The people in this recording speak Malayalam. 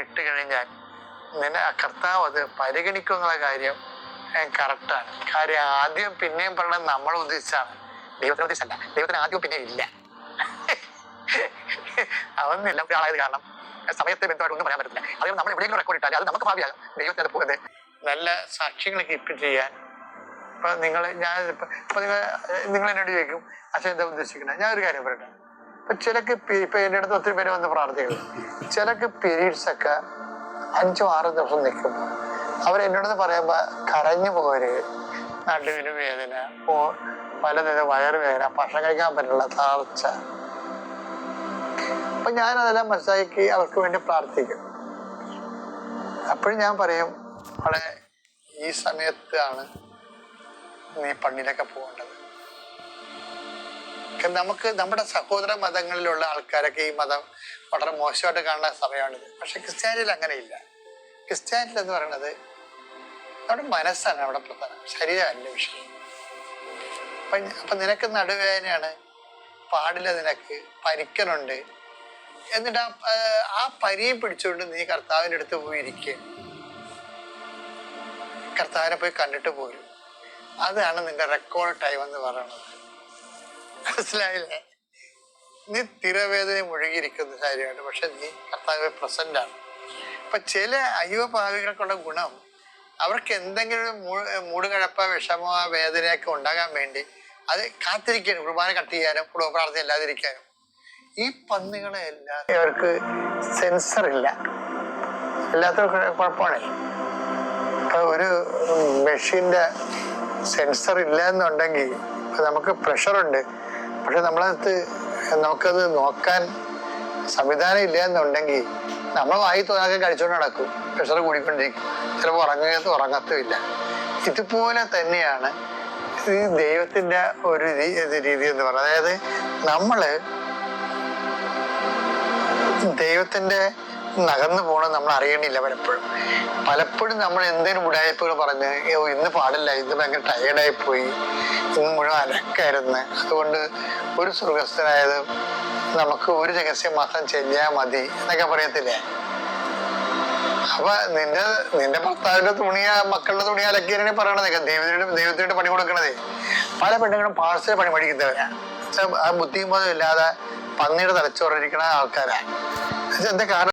ഇട്ട് കഴിഞ്ഞാൽ നിന്നെ കർത്താവ് അത് പരിഗണിക്കുന്നുള്ള കാര്യം കറക്റ്റാണ്. കാര്യം ആദ്യം പിന്നെയും പറയുന്നത് നമ്മൾ ഉദ്ദേശിച്ചാണ്, ദൈവത്തിന് ഉദ്ദേശിച്ചല്ല. ദൈവത്തിന് ആദ്യം പിന്നെ ഇല്ല. അതൊന്നുമില്ല ഒരാളായത് കാരണം സമയത്തെ ബന്ധമായിട്ട് ഒന്നും പറയാൻ പറ്റില്ല. അതുകൊണ്ട് നമ്മൾ എവിടെയെങ്കിലും റെക്കോർഡ് ഇട്ടാൽ അത് നമുക്ക് ഭാവിയാകും. ദൈവത്തിന് അത് പോകുന്നത് നല്ല സാക്ഷ്യങ്ങൾ കീപ്പ് ചെയ്യാൻ. ഇപ്പൊ നിങ്ങൾ എന്നോട് ചോദിക്കും, അച്ഛൻ എന്താ ഉദ്ദേശിക്കുന്നത്? ഞാൻ ഒരു കാര്യം പറയട്ടെ. ചിലക്ക് ഇപ്പൊ എൻ്റെ അടുത്ത് ഒത്തിരി പേര് വന്ന് പ്രാർത്ഥിക്കുന്നു. ചിലക്ക് പീരീഡ്സ് ഒക്കെ 5-6 ദിവസം നിൽക്കുമ്പോൾ അവരെന്നോടൊന്ന് പറയുമ്പോ കരഞ്ഞു പോര്, നടുവിന് വേദന, പലതരം വയറുവേദന, ഭക്ഷണം കഴിക്കാൻ പറ്റില്ല, തളർച്ച. അപ്പൊ ഞാനതെല്ലാം മനസ്സിലാക്കി അവർക്ക് വേണ്ടി പ്രാർത്ഥിക്കും. അപ്പോഴും ഞാൻ പറയും, അവളെ ഈ സമയത്താണ് നീ പള്ളിയിലൊക്കെ പോകേണ്ടത്. നമുക്ക് നമ്മുടെ സഹോദര മതങ്ങളിലുള്ള ആൾക്കാരൊക്കെ ഈ മതം വളരെ മോശമായിട്ട് കാണുന്ന സമയമാണിത്. പക്ഷെ ക്രിസ്ത്യാനിയിൽ അങ്ങനെയില്ല. ക്രിസ്ത്യാനിൽ എന്ന് പറയുന്നത് നമ്മുടെ മനസ്സാണ് അവിടെ പ്രധാനം, ശരീരമല്ല വിഷയം. അപ്പൊ നിനക്ക് നടുവേദനയാണ്, പാടില്ല, നിനക്ക് പരിക്കനുണ്ട്, എന്നിട്ട് ആ പരിയെ പിടിച്ചുകൊണ്ട് നീ കർത്താവിൻ്റെ അടുത്ത് പോയി ഇരിക്കുക, കർത്താവിനെ പോയി കണ്ടിട്ട് പോരും. അതാണ് നിന്റെ റെക്കോർഡ് ടൈം എന്ന് പറയുന്നത്. മനസ്സിലായില്ലേ? നീ തിരവേദന മുഴുകിയിരിക്കുന്ന കാര്യമാണ്, പക്ഷെ നീ കർത്താവ് പ്രസന്റ് ആണ്. അപ്പൊ ചില അയ്യോപാവികൾക്കുള്ള ഗുണം, അവർക്ക് എന്തെങ്കിലും മൂടുകഴപ്പ, വിഷമോ, വേദനയൊക്കെ ഉണ്ടാകാൻ വേണ്ടി അത് കാത്തിരിക്കാനും, കുർബാന കട്ട് ചെയ്യാനും, കുടുംബ പ്രാർത്ഥന ഇല്ലാതിരിക്കാനും. ഈ പന്നികളെ എല്ലാം ഇവർക്ക് സെൻസർ ഇല്ല, എല്ലാത്തവർക്കും കുഴപ്പമാണ്. ഇപ്പൊ ഒരു മെഷീന്റെ സെൻസർ ഇല്ല എന്നുണ്ടെങ്കിൽ നമുക്ക് പ്രഷറുണ്ട്, പക്ഷെ നമുക്കത് നോക്കാൻ സംവിധാനം ഇല്ല എന്നുണ്ടെങ്കിൽ നമ്മൾ വായി തോന്നാക്കാൻ കഴിച്ചുകൊണ്ട് നടക്കും, പ്രഷർ കൂടിക്കൊണ്ടിരിക്കും, ചിലപ്പോൾ ഉറങ്ങത്തുമില്ല. ഇതുപോലെ തന്നെയാണ് ഈ ദൈവത്തിന്റെ ഒരു രീതി എന്ന് പറയുന്നത്. അതായത് നമ്മള് ദൈവത്തിന്റെ നകന്നു പോകണം നമ്മൾ അറിയണില്ല. പലപ്പോഴും നമ്മൾ എന്തെങ്കിലും ഉടായ്പകൾ പറഞ്ഞ് ഇന്ന് പാടില്ല, ഇന്ന് ഭയങ്കര ടയേർഡായി പോയി, ഇന്ന് മുഴുവൻ അലക്കായിരുന്നു, അതുകൊണ്ട് ഒരു സ്വർഗസ്ഥനായത് നമുക്ക് ഒരു രഹസ്യം മാത്രം ചെല്ലാ മതി എന്നൊക്കെ പറയത്തില്ലേ? അപ്പൊ നിന്റെ ഭർത്താവിന്റെ തുണിയാ, മക്കളുടെ തുണി അലക്കിയാണ് പറയണതൊക്കെ. ദൈവത്തിനോട് പണി കൊടുക്കണതേ. പല പെണ്ണുങ്ങളും പാഴ്സൽ പണി പഠിക്കുന്നവരാ, ആ ബുദ്ധിയും ബോധം ഇല്ലാതെ പന്നിയുടെ തലച്ചോറിരിക്കണ ആൾക്കാരാ. എന്താ കാരണം?